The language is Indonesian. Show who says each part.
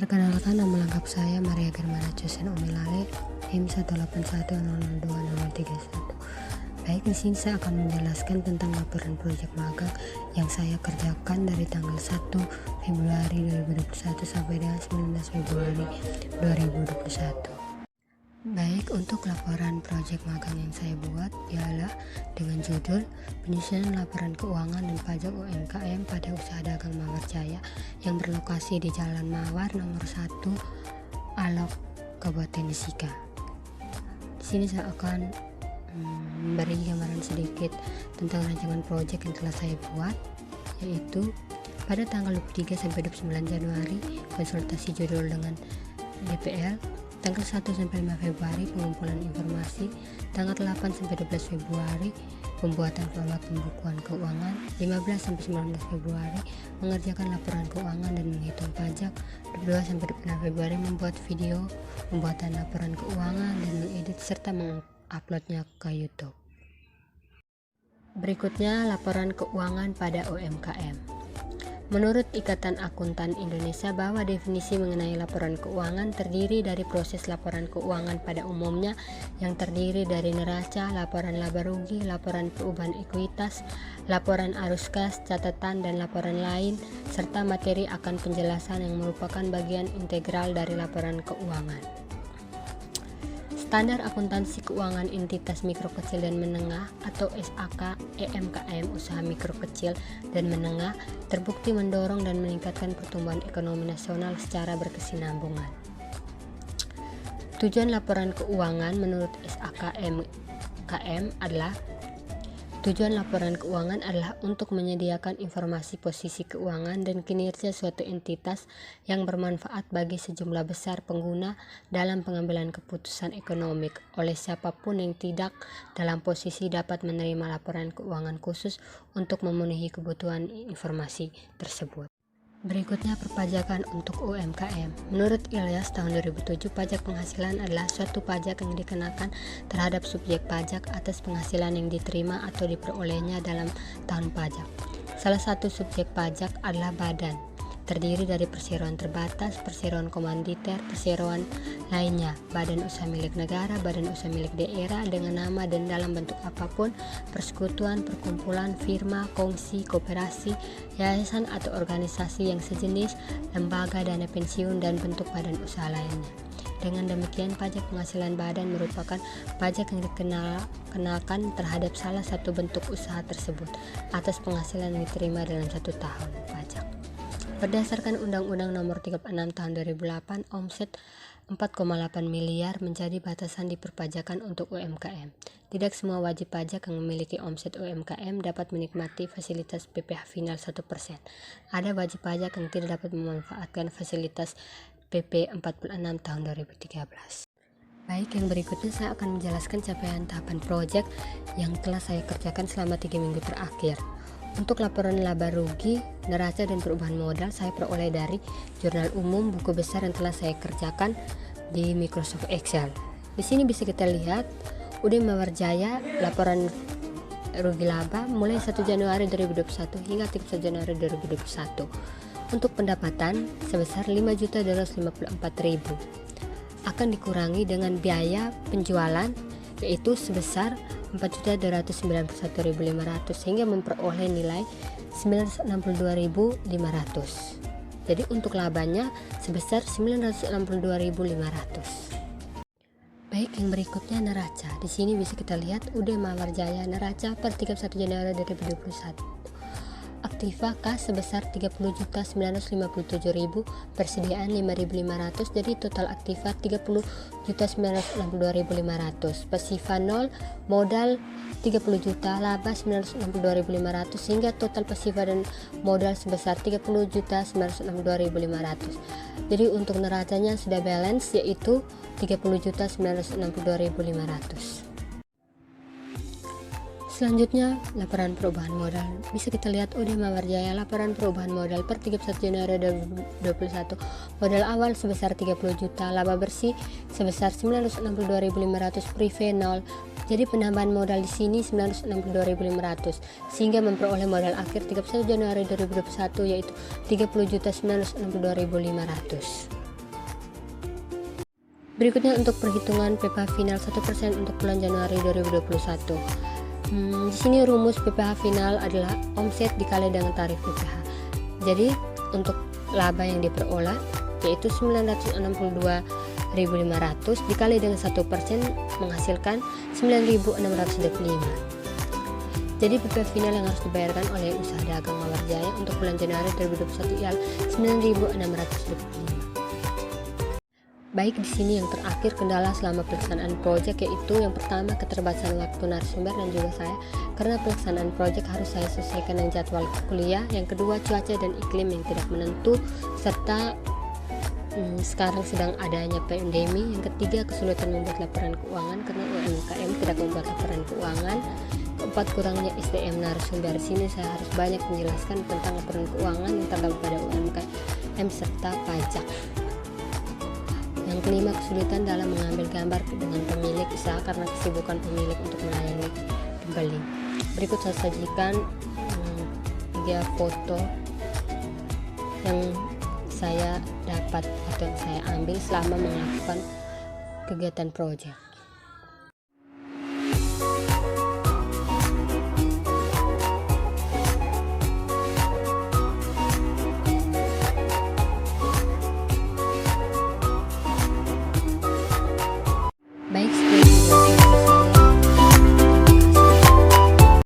Speaker 1: Perkenalkan, nama lengkap saya Maria Germana Josen Umilale, NIM 181002031. Baik, di sini saya akan menjelaskan tentang laporan proyek magang yang saya kerjakan dari tanggal 1 Februari 2021 sampai dengan 19 Februari 2021. Baik, untuk laporan proyek magang yang saya buat ialah dengan judul Penyusunan Laporan Keuangan dan Pajak UMKM pada Usaha Dagang Mawar Jaya yang berlokasi di Jalan Mawar nomor 1 Alok, Kabupaten Sika. Di sini saya akan memberi gambaran sedikit tentang rancangan proyek yang telah saya buat, yaitu pada tanggal 23 sampai 29 Januari konsultasi judul dengan DPL, tanggal 1 sampai 5 Februari pengumpulan informasi, tanggal 8 sampai 12 Februari pembuatan format pembukuan keuangan, 15 sampai 19 Februari mengerjakan laporan keuangan dan menghitung pajak, 22 sampai 26 Februari membuat video pembuatan laporan keuangan dan mengedit serta menguploadnya ke YouTube. Berikutnya laporan keuangan pada UMKM. Menurut Ikatan Akuntan Indonesia bahwa definisi mengenai laporan keuangan terdiri dari proses laporan keuangan pada umumnya yang terdiri dari neraca, laporan laba rugi, laporan perubahan ekuitas, laporan arus kas, catatan dan laporan lain, serta materi akan penjelasan yang merupakan bagian integral dari laporan keuangan. Standar Akuntansi Keuangan Entitas Mikro Kecil dan Menengah atau SAK EMKM Usaha Mikro Kecil dan Menengah terbukti mendorong dan meningkatkan pertumbuhan ekonomi nasional secara berkesinambungan. Tujuan laporan keuangan menurut SAK EMKM adalah tujuan laporan keuangan adalah untuk menyediakan informasi posisi keuangan dan kinerja suatu entitas yang bermanfaat bagi sejumlah besar pengguna dalam pengambilan keputusan ekonomi oleh siapapun yang tidak dalam posisi dapat menerima laporan keuangan khusus untuk memenuhi kebutuhan informasi tersebut. Berikutnya perpajakan untuk UMKM. Menurut Ilyas tahun 2007, pajak penghasilan adalah suatu pajak yang dikenakan terhadap subjek pajak atas penghasilan yang diterima atau diperolehnya dalam tahun pajak. Salah satu subjek pajak adalah badan, terdiri dari perseroan terbatas, perseroan komanditer, perseroan lainnya, badan usaha milik negara, badan usaha milik daerah dengan nama dan dalam bentuk apapun, persekutuan, perkumpulan, firma, kongsi, koperasi, yayasan atau organisasi yang sejenis, lembaga dana pensiun dan bentuk badan usaha lainnya. Dengan demikian, pajak penghasilan badan merupakan pajak yang dikenakan terhadap salah satu bentuk usaha tersebut atas penghasilan yang diterima dalam satu tahun pajak. Berdasarkan Undang-Undang Nomor 36 Tahun 2008, omset 4,8 miliar menjadi batasan di perpajakan untuk UMKM. Tidak semua wajib pajak yang memiliki omset UMKM dapat menikmati fasilitas PPh final 1%. Ada wajib pajak yang tidak dapat memanfaatkan fasilitas PP 46 tahun 2013. Baik, yang berikutnya saya akan menjelaskan capaian tahapan proyek yang telah saya kerjakan selama 3 minggu terakhir. Untuk laporan laba rugi, neraca dan perubahan modal saya peroleh dari jurnal umum buku besar yang telah saya kerjakan di Microsoft Excel. Di sini bisa kita lihat UD Mawar Jaya laporan rugi laba mulai 1 Januari 2021 hingga 31 Januari 2021. Untuk pendapatan sebesar 5.254.000 akan dikurangi dengan biaya penjualan yaitu sebesar 4.291.500 sehingga memperoleh nilai 962.500. Jadi untuk labanya sebesar 962.500. Baik, yang berikutnya neraca. Di sini bisa kita lihat UD Mawar Jaya neraca per 31 Januari 2021. Aktiva kas sebesar 30.957.000, persediaan 5.500, jadi total aktiva 30.962.500, pasifa 0, modal 30 juta, laba 962.500 sehingga total pasifa dan modal sebesar 30.962.500. Jadi untuk neracanya sudah balance yaitu 30.962.500. Selanjutnya, laporan perubahan modal. Bisa kita lihat UD Mawar Jaya laporan perubahan modal per 31 Januari 2021. Modal awal sebesar 30 juta, laba bersih sebesar 962.500, prive 0. Jadi penambahan modal di sini 962.500 sehingga memperoleh modal akhir 31 Januari 2021 yaitu 30.962.500. Berikutnya untuk perhitungan PPh final 1% untuk bulan Januari 2021. Di sini rumus PPh final adalah omset dikali dengan tarif PPh. Jadi untuk laba yang diperoleh yaitu 962.500 dikali dengan 1% menghasilkan 9.625. Jadi PPh final yang harus dibayarkan oleh usaha dagang Mawar Jaya untuk bulan Januari 2021 ialah 9.625. Baik, di sini yang terakhir kendala selama pelaksanaan proyek, yaitu yang pertama keterbatasan waktu narasumber dan juga saya, karena pelaksanaan proyek harus saya sesuaikan dengan jadwal kuliah. Yang kedua cuaca dan iklim yang tidak menentu, serta sekarang sedang adanya pandemi. Yang ketiga kesulitan membuat laporan keuangan karena UMKM tidak membuat laporan keuangan. Keempat kurangnya SDM narasumber. Di sini saya harus banyak menjelaskan tentang laporan keuangan yang terdapat pada UMKM serta pajak. Yang kelima kesulitan dalam mengambil gambar dengan pemilik usaha karena kesibukan pemilik untuk melayani pembeli. Berikut saya sajikan 3 foto yang saya dapat atau yang saya ambil selama melakukan kegiatan proyek.